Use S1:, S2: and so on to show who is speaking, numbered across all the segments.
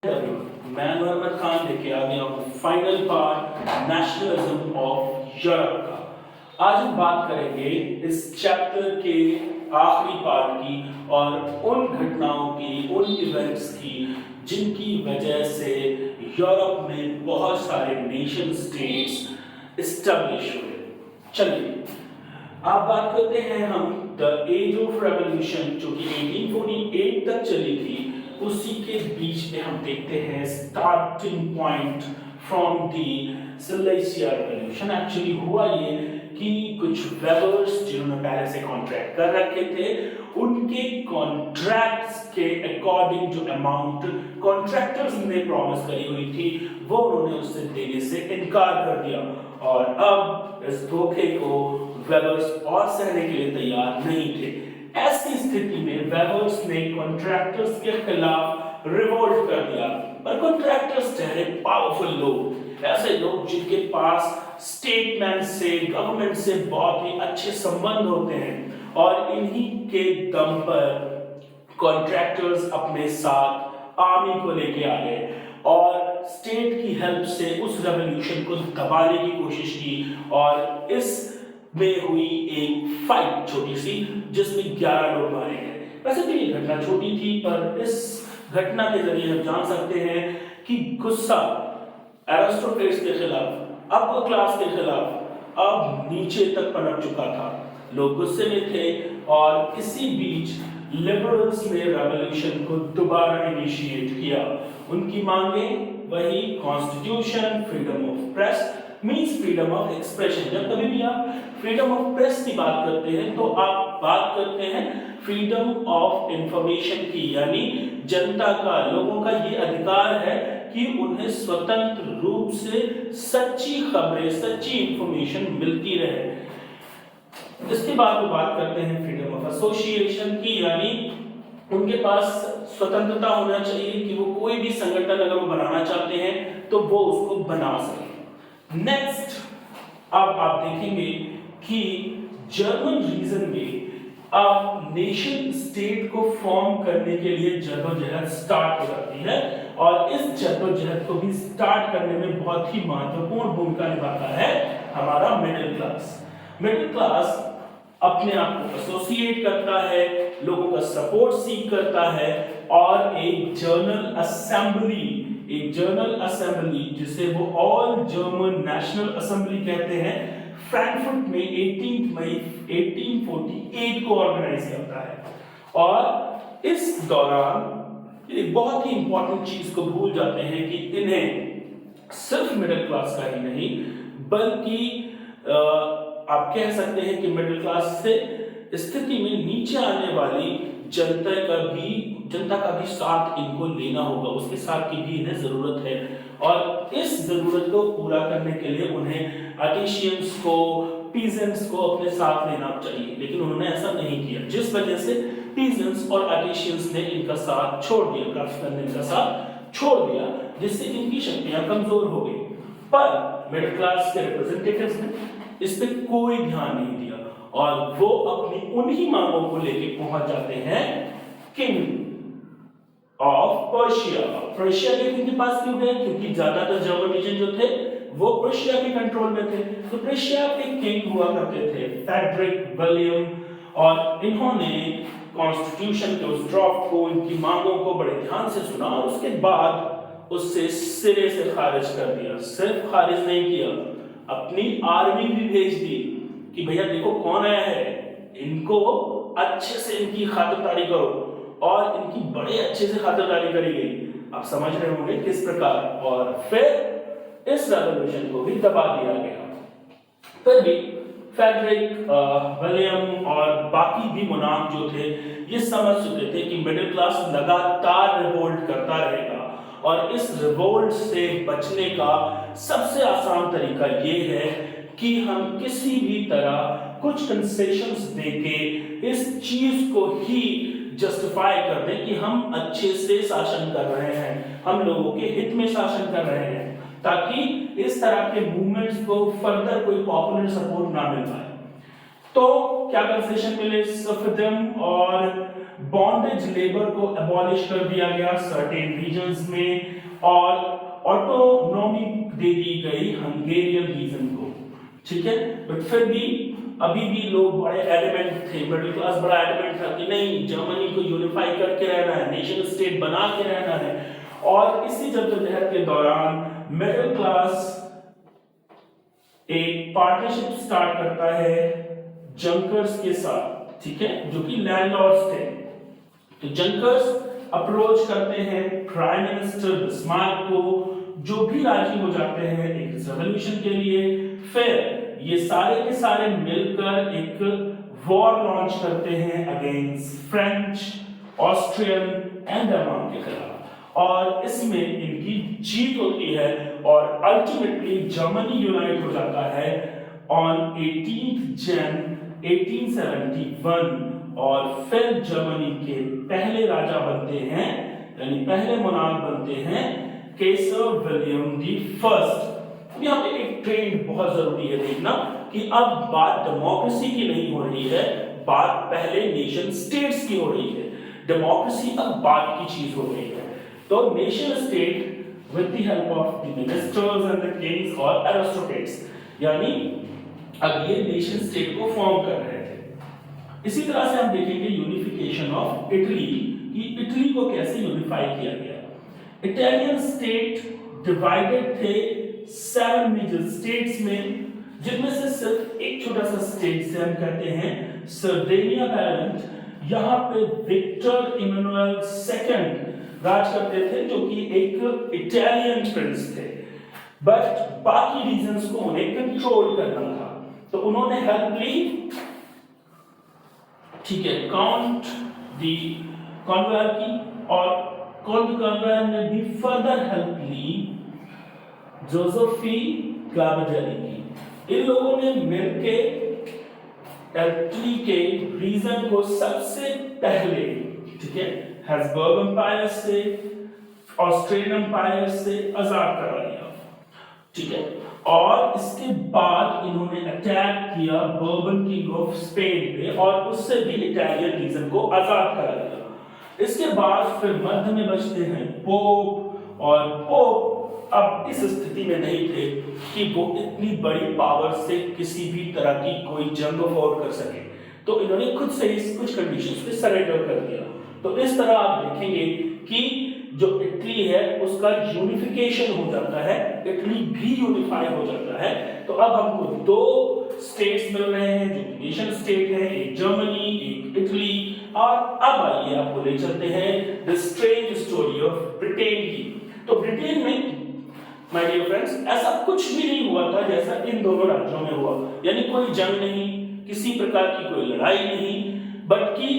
S1: मैं मोहम्मद खान लेके आ गया हूँ final part nationalism of Europe का। आज हम बात करेंगे इस चैप्टर के आखिरी पार्ट की और उन घटनाओं की, उन इवेंट्स की जिनकी वजह से यूरोप में बहुत सारे नेशन स्टेट्स इस्टेब्लिश हुए। चलिए आप बात करते हैं हम द एज ऑफ रेवोल्यूशन जो कि 1848 तक चली थी, उसी के बीच में हम देखते हैं starting point from the Silesia revolution. Actually हुआ ये कि कुछ वेबर्स जिन्होंने पहले से कॉन्ट्रैक्ट कर रखे थे, उनके कॉन्ट्रैक्ट्स के अकॉर्डिंग जो अमाउंट कॉन्ट्रैक्टर्स ने प्रॉमिस करी हुई थी वो उन्होंने उससे देने से इनकार कर दिया और अब इस धोखे को वेबर्स और सहने के लिए तैयार नहीं थे। ऐसी स्थिति में वेबर्स ने कॉन्ट्रैक्टर्स के खिलाफ रिवोल्ट कर दिया। पर कॉन्ट्रैक्टर्स ठहरे पावरफुल लोग, ऐसे लोग जिनके पास स्टेटमैन से, गवर्नमेंट से बहुत ही अच्छे संबंध होते हैं और इन्हीं के दम पर कॉन्ट्रैक्टर्स अपने साथ आर्मी को लेके आ गए और स्टेट की हेल्प से उस रेवोल्यूशन को दबाने की कोशिश की और इस में हुई एक फाइट छोटी सी जिसमें 11 लोग मारे गए। वैसे तो ये घटना छोटी थी पर इस घटना के जरिए हम जान सकते हैं कि गुस्सा एरिस्टोटेल्स के खिलाफ, अपर क्लास के खिलाफ अब नीचे तक पनप चुका था। लोग गुस्से में थे और इसी बीच लिबरल्स ने रेवोल्यूशन को दोबारा इनिशिएट किया। उनकी मांगे वही constitution, freedom of press means freedom of expression. जब कभी भी आप फ्रीडम ऑफ प्रेस की बात करते हैं तो आप बात करते हैं फ्रीडम ऑफ इंफॉर्मेशन की, यानी जनता का, लोगों का ये अधिकार है कि उन्हें स्वतंत्र रूप से सच्ची खबरें, सच्ची इंफॉर्मेशन मिलती रहे। इसके बाद वो बात करते हैं फ्रीडम ऑफ एसोसिएशन की, यानी उनके पास स्वतंत्रता होना चाहिए कि वो कोई भी संगठन अगर वो बनाना चाहते हैं तो वो उसको बना सके। नेक्स्ट अब आप देखेंगे कि जर्मन रीजन में अब नेशन स्टेट को फॉर्म करने के लिए जद्दोजहद स्टार्ट हो जाती है और इस जद्दोजहद को भी स्टार्ट करने में बहुत ही महत्वपूर्ण भूमिका निभाता है हमारा मिडिल क्लास। मिडिल क्लास अपने आप को एसोसिएट करता है, लोगों का सपोर्ट सीख करता है और एक जर्नल असेंबली जिसे वो ऑल जर्मन नेशनल असेंबली कहते हैं, फ्रैंकफर्ट में 18 मई 1848 को ऑर्गेनाइज करता है। और इस दौरान एक बहुत ही इंपॉर्टेंट चीज को भूल जाते हैं कि इन्हें सिर्फ मिडिल क्लास का ही नहीं बल्कि आप कह सकते हैं कि मिडिल क्लास से स्थिति में नीचे आने वाली जनता का भी साथ इनको लेना होगा, उसके साथ की भी इन्हें जरूरत है और इस जरूरत को पूरा करने के लिए उन्हें आर्टिशियंस को, पीजेंट्स को अपने साथ लेना चाहिए, लेकिन उन्होंने ऐसा नहीं किया जिस वजह से पीजेंट्स और आर्टिशियंस ने इनका साथ छोड़ दिया, क्राफ्ट्समैन ने इनका साथ छोड़ दिया जिससे इनकी शक्तियां कमजोर हो गई। पर मिडिल क्लास के रिप्रेजेंटेटिव्स ने इस पे कोई ध्यान नहीं दिया और वो अपनी उन्हीं मांगों को लेके पहुंच जाते हैं किंग ऑफ पर्शिया। पर्शिया के किंग के पास क्यों गए? क्योंकि ज्यादातर जर्मन रीजन जो थे वो पर्शिया के कंट्रोल में थे। तो पर्शिया के किंग हुआ करते थे फ्रेडरिक विलियम और इन्होंने कॉन्स्टिट्यूशन के उस ड्राफ्ट को, इनकी मांगों को बड़े ध्यान से सुना और उसके बाद उससे सिरे से खारिज कर दिया। सिर्फ खारिज नहीं किया, अपनी आर्मी भी भेज दी कि भैया देखो कौन आया है, इनको अच्छे से इनकी खातिरदारी करो और इनकी बड़े अच्छे से खातिरदारी करी गई। आप समझ रहे होंगे किस प्रकार। और फिर इस रेवोल्यूशन को भी दबा दिया गया। फिर भी फ्रेडरिक विलियम और बाकी भी मुनाफ जो थे ये समझ चुके थे कि मिडिल क्लास लगातार रिवोल्ट करता रहेगा और इस रिवोल्ट से बचने का सबसे आसान तरीका ये है कि हम किसी भी तरह कुछ कंसेशंस देके इस चीज को ही जस्टिफाई कर दें कि हम अच्छे से शासन कर रहे हैं, हम लोगों के हित में शासन कर रहे हैं, ताकि इस तरह के मूवमेंट्स को फर्दर कोई पॉपुलर सपोर्ट ना मिल पाए। तो क्या कंसेशन मिले सर्फदम और बॉन्डेज लेबर को अबॉलिश कर दिया गया सर्टेन रीजन्स में, और ऑटोनॉमी दे दी गई हंगेरियन रीजन को, ठीक है। बट फिर भी अभी भी लोग बड़े एडमेंट थे, मिडिल क्लास बड़ा एडमेंट था कि नहीं, जर्मनी को यूनिफाई करके रहना है, नेशन स्टेट बना के रहना है। और इसी जद्दोजहद के दौरान मिडिल क्लास एक पार्टनरशिप स्टार्ट करता है जंकर्स के साथ, ठीक है, जो कि लैंडलॉर्ड्स थे। तो जंकर्स अप्रोच करते हैं प्राइम मिनिस्टर बिस्मार्क को, जो भी राजी हो जाते हैं एक रेवोल्यूशन के लिए। फिर ये सारे के सारे मिलकर एक वॉर लॉन्च करते हैं against French, Austrian and Denmark के खिलाफ, और इसमें इनकी जीत होती है और अल्टीमेटली जर्मनी यूनाइट हो जाता है ऑन 18 जन 1871। और फिर जर्मनी के पहले राजा बनते हैं, यानी पहले मोनार्क बनते हैं केसर विलियम दी फर्स्ट। यहाँ पे एक ट्रेंड बहुत जरूरी है देखना कि अब बात डेमोक्रेसी की नहीं हो रही है, बात पहले नेशन स्टेट्स की हो रही है। डेमोक्रेसी अब बात की चीज हो रही है। तो nation state with the help of the ministers and the Kings और एरिस्टोक्रेट्स, यानी अब ये नेशन स्टेट को फॉर्म कर रहे थे। इसी तरह से हम देखेंगे यूनिफिकेशन ऑफ इटली, कि इटली को कैसे यूनिफाई किया गया। इटालियन स्टेट डिवाइडेड थे 7 मेजर स्टेट्स में, जिनमें से सिर्फ एक छोटा सा स्टेट से हम कहते हैं सर्डेनिया का आइलैंड। यहाँ पे विक्टर इमैनुअल सेकंड राज करते थे, जो कि एक इटालियन प्रिंस थे, बट बाकी रीजन्स को उन्हें कंट्रोल करना था। तो उन्होंने हेल्प ली, ठीक है, काउंट दी कॉन्वेयर की, और काउंट कॉन्वेयर ने भी फर्दर हेल्प ली जोसेफी गार्बेजेली की। इन लोगों ने मिलके इटली के रीजन को सबसे पहले, ठीक है, हैब्सबर्ग एम्पायर से, ऑस्ट्रियन एम्पायर से आजाद करा लिया, ठीक है। और इसके बाद इन्होंने अटैक किया बर्बन किंग ऑफ स्पेन पे, और उससे भी इटालियन रीजन को आजाद करा लिया। इसके बाद फिर मध्य में बचते हैं पोप, और पोप अब इस स्थिति में नहीं थे कि वो इतनी बड़ी पावर से किसी भी तरह की कोई जंग अफोर्ड कर सके, तो इन्होंने खुद से ही कुछ कंडीशंस पे सरेंडर कर दिया। तो इस तरह आप देखेंगे कि जो इटली है उसका यूनिफिकेशन हो जाता है, इटली भी यूनिफाई हो जाता है। तो अब हमको 2 स्टेट्स मिल रहे हैं जो नेशन स्टेट है, एक जर्मनी, एक इटली। और अब आइए आपको ले चलते हैं the strange story of Britain की। तो ब्रिटेन में माय डियर फ्रेंड्स ऐसा कुछ भी नहीं हुआ था जैसा इन दोनों राज्यों में हुआ, यानी कोई जंग नहीं, किसी प्रकार की कोई लड़ाई नहीं, बल्कि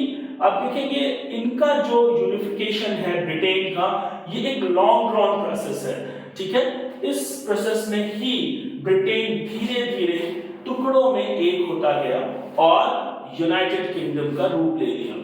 S1: आप देखेंगे इनका जो यूनिफिकेशन है ब्रिटेन का, ये एक लॉन्ग ड्रॉन प्रोसेस है, ठीक है। इस प्रोसेस में ही ब्रिटेन धीरे धीरे टुकड़ों में एक होता गया और यूनाइटेड किंगडम का रूप ले लिया।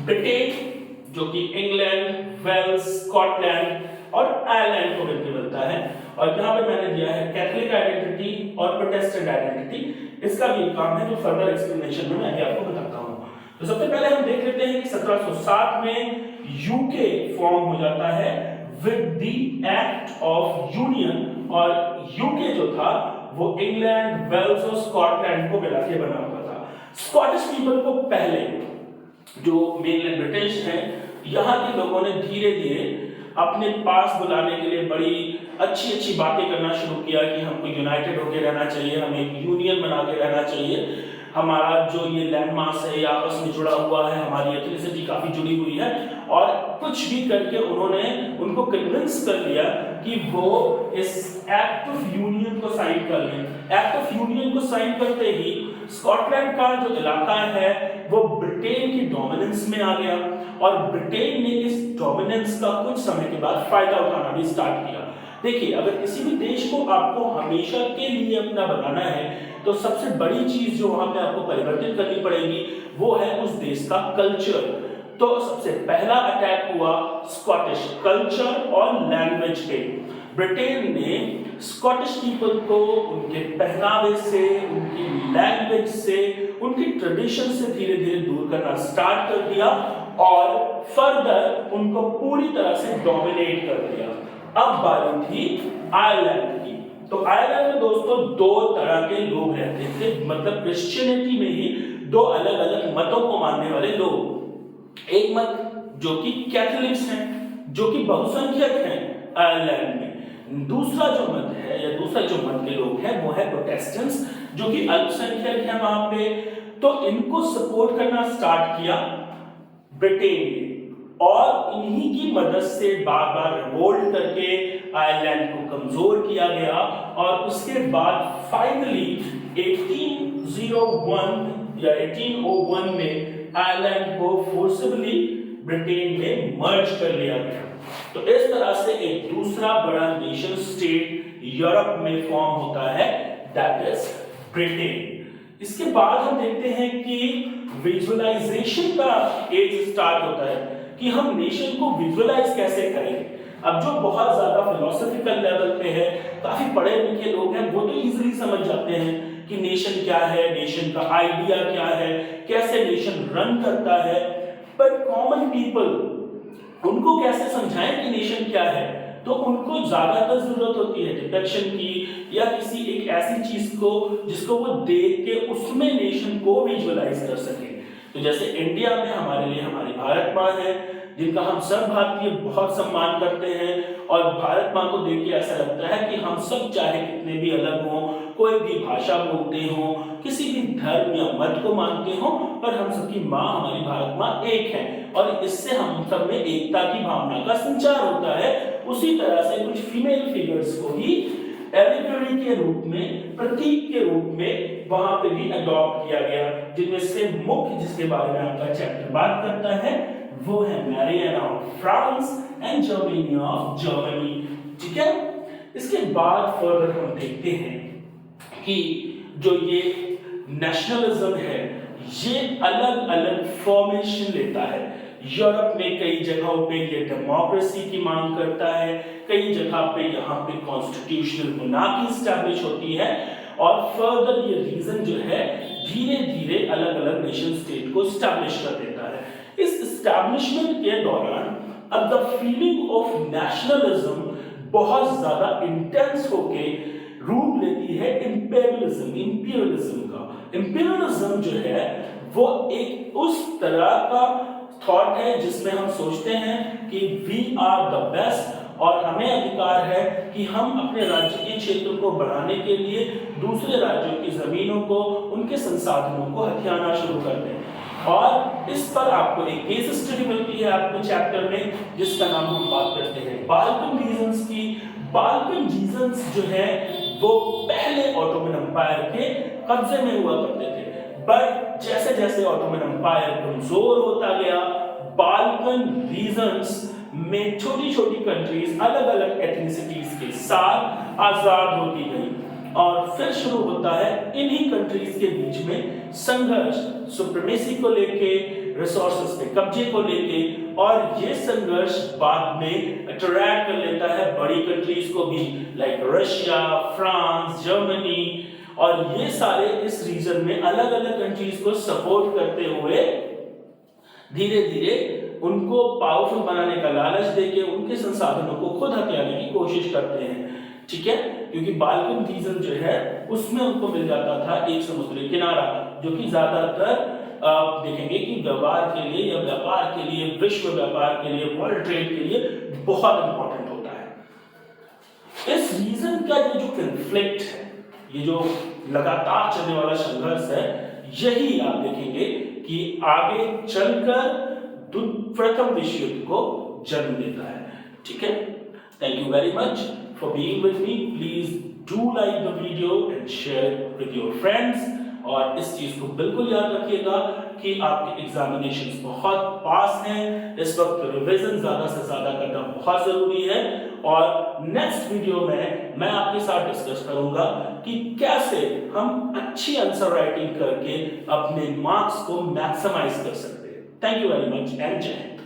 S1: ब्रिटेन जो कि इंग्लैंड, वेल्स, स्कॉटलैंड और आयरलैंड को मिलकर मिलता है, और यहाँ पे मैंने दिया है कैथोलिक आइडेंटिटी और प्रोटेस्टेंट आइडेंटिटी। इसका भी काम है जो फर्दर एक्सप्लेनेशन में मैं अभी आपको बताता हूँ। तो सबसे पहले हम देख लेते हैं कि 1707 में यूके फॉर्म हो जाता है with the act of union, और यूके जो था वो इंग्लैंड, वेल्स और स्कॉटलैंड को मिला के बना हुआ था। स्कॉटिश पीपल को पहले, जो मेनलैंड ब्रिटिश है, यहाँ के लोगों ने धीरे धीरे अपने पास बुलाने के लिए बड़ी अच्छी अच्छी बातें करना शुरू किया कि हमको यूनाइटेड होकर रहना चाहिए, हमें एक यूनियन बना के रहना चाहिए, हमारा जो ये लैंडमास है ये आपस में जुड़ा हुआ है, हमारी एथनिसिटी काफी जुड़ी हुई है। और कुछ भी करके उन्होंने उनको कन्विंस कर लिया कि वो इस एक्ट ऑफ यूनियन को साइन कर लें। एक्ट ऑफ यूनियन को साइन करते ही स्कॉटलैंड का जो इलाका है वो ब्रिटेन की डोमिनेंस में आ गया, और ब्रिटेन ने इस डोमिनेंस का कुछ समय के बाद फायदा उठाना भी स्टार्ट किया। देखिए, अगर किसी भी देश को आपको हमेशा के लिए अपना बनाना है तो सबसे बड़ी चीज जो वहां पे आपको परिवर्तित करनी पड़ेगी वो है उस देश का कल्चर। तो सबसे पहला अटैक हुआ स्कॉटिश कल्चर और लैंग्वेज पे। ब्रिटेन ने स्कॉटिश पीपल को उनके पहनावे से, उनकी लैंग्वेज से, उनकी ट्रेडिशन से धीरे धीरे दूर करना स्टार्ट कर दिया और फर्दर उनको पूरी तरह से डोमिनेट कर दिया। अब बारी थी आयरलैंड की। तो आयरलैंड में दोस्तों दो तरह के लोग रहते थे, मतलब क्रिश्चियनिटी में ही दो अलग अलग मतों को मानने वाले लोग। एक मत जो कि कैथोलिक्स हैं, जो कि बहुसंख्यक हैं आयरलैंड में। दूसरा जो मत है या दूसरा जो मत के लोग हैं वो है प्रोटेस्टेंट्स, जो कि अल्पसंख्यक हैं वहां पे। तो इनको सपोर्ट करना स्टार्ट किया ब्रिटेन ने, और इन्हीं की मदद से बार बार रिवोल्ट करके आयरलैंड को कमजोर किया गया। और उसके बाद फाइनली 1801 या 1801 में आयरलैंड को फोर्सिबली ब्रिटेन में मर्ज कर लिया गया। तो इस तरह से एक दूसरा बड़ा नेशन स्टेट यूरोप में फॉर्म होता है, दैट इज ब्रिटेन। इसके बाद हम देखते हैं कि विजुअलाइजेशन का एज स्टार्ट होता है कि हम नेशन को विजुअलाइज कैसे करेंगे। अब जो बहुत ज्यादा फिलोसॉफिकल लेवल पे है, काफी पढ़े लिखे लोग हैं, वो तो इजीली समझ जाते हैं कि नेशन क्या है, नेशन का आइडिया क्या है, कैसे नेशन रन करता है। पर कॉमन पीपल, उनको कैसे समझाएं कि नेशन क्या है? तो उनको ज्यादातर जरूरत होती है डिटेक्शन की, या किसी एक ऐसी चीज को जिसको वो देख के उसमें नेशन को विजुअलाइज कर सके। तो जैसे इंडिया में हमारे लिए हमारी भारत माँ है, जिनका हम सब भारतीय बहुत सम्मान करते हैं, और भारत माँ को देख के ऐसा लगता है कि हम सब चाहे कितने भी अलग हों, कोई भी भाषा बोलते हों, किसी भी धर्म या मत को मानते हों, पर हम सबकी माँ, हमारी भारत माँ एक है, और इससे हम सब में एकता की भावना का संचार होता है। उसी तरह से कुछ फीमेल फिगर्स को ही एलिगरी के रूप में, प्रतीक के रूप में वहां पे भी अडॉप्ट किया गया, जिनमें से मुख्य जिसके बारे में आपका चैप्टर बात करता है वो है Mariana of France and Germany of Germany. ठीक है, इसके बाद फर्दर हम देखते हैं कि जो ये नेशनलिज्म है ये अलग अलग फॉर्मेशन लेता है। यूरोप में कई जगहों पे ये डेमोक्रेसी की मांग करता है, कई जगह पे यहाँ पे कॉन्स्टिट्यूशनल मोनार्की एस्टैब्लिश होती है, और फर्दर ये रीजन जो है धीरे धीरे अलग अलग नेशन स्टेट को एस्टैब्लिश कर देता है। इस एस्टैब्लिशमेंट के दौरान अब द फीलिंग ऑफ नेशनलिज्म बहुत ज्यादा इंटेंस होके रूप लेती है इंपीरियलिज्म का। इंपीरियलिज्म जो है वो एक उस तरह का थॉट है जिसमें हम सोचते हैं कि वी आर द बेस्ट, और हमें अधिकार है कि हम अपने राज्य के क्षेत्र को बढ़ाने के लिए दूसरे राज्यों की जमीनों को, उनके संसाधनों को हथियाना शुरू कर दें। और इस पर आपको एक केस स्टडी मिलती है आपको चैप्टर में, जिसका नाम हम बात करते हैं बाल्कन रीजन्स की। बाल्कन रीजन्स जो है वो पहले ऑटोमन एम्पायर के कब्जे में हुआ करते थे, बट जैसे जैसे ऑटोमन एम्पायर कमजोर होता गया, बाल्कन रीजन्स में छोटी छोटी कंट्रीज अलग अलग एथनिसिटीज के साथ आजाद होती गई, और फिर शुरू होता है इन्हीं कंट्रीज के बीच में संघर्ष, सुप्रीमेसी को लेके, रिसोर्सेज पे कब्जे को लेके, और ये संघर्ष बाद में अट्रैक्ट कर लेता है बड़ी कंट्रीज को भी, लाइक रशिया, फ्रांस, जर्मनी, और ये सारे इस रीजन में अलग अलग कंट्रीज को सपोर्ट करते हुए धीरे धीरे उनको पावरफुल बनाने का लालच देके उनके संसाधनों को खुद हथियाने की कोशिश करते हैं। ठीक है, क्योंकि बाल्कन रीजन जो है उसमें उनको मिल जाता था एक समुद्री किनारा, जो कि ज्यादातर आप देखेंगे कि व्यवहार के लिए या व्यापार के लिए, विश्व व्यापार के लिए, वर्ल्ड ट्रेड के लिए बहुत इंपॉर्टेंट होता है। इस रीजन का ये जो कन्फ्लिक्ट है, ये जो लगातार चलने वाला संघर्ष है, यही आप देखेंगे कि आगे चलकर प्रथम विश्व युद्ध को जन्म देता है। ठीक है, thank you very much for being with me. Please do like the video and share it with your friends, और इस चीज को बिल्कुल याद रखिएगा कि आपके एग्जामिनेशंस बहुत पास हैं, इस वक्त रिवीजन ज्यादा से ज्यादा करना बहुत जरूरी है। और नेक्स्ट वीडियो में मैं आपके साथ डिस्कस करूंगा कि कैसे हम अच्छी आंसर राइटिंग करके अपने मार्क्स को मैक्सिमाइज कर सकते हैं। Thank you very much and जय हिंद।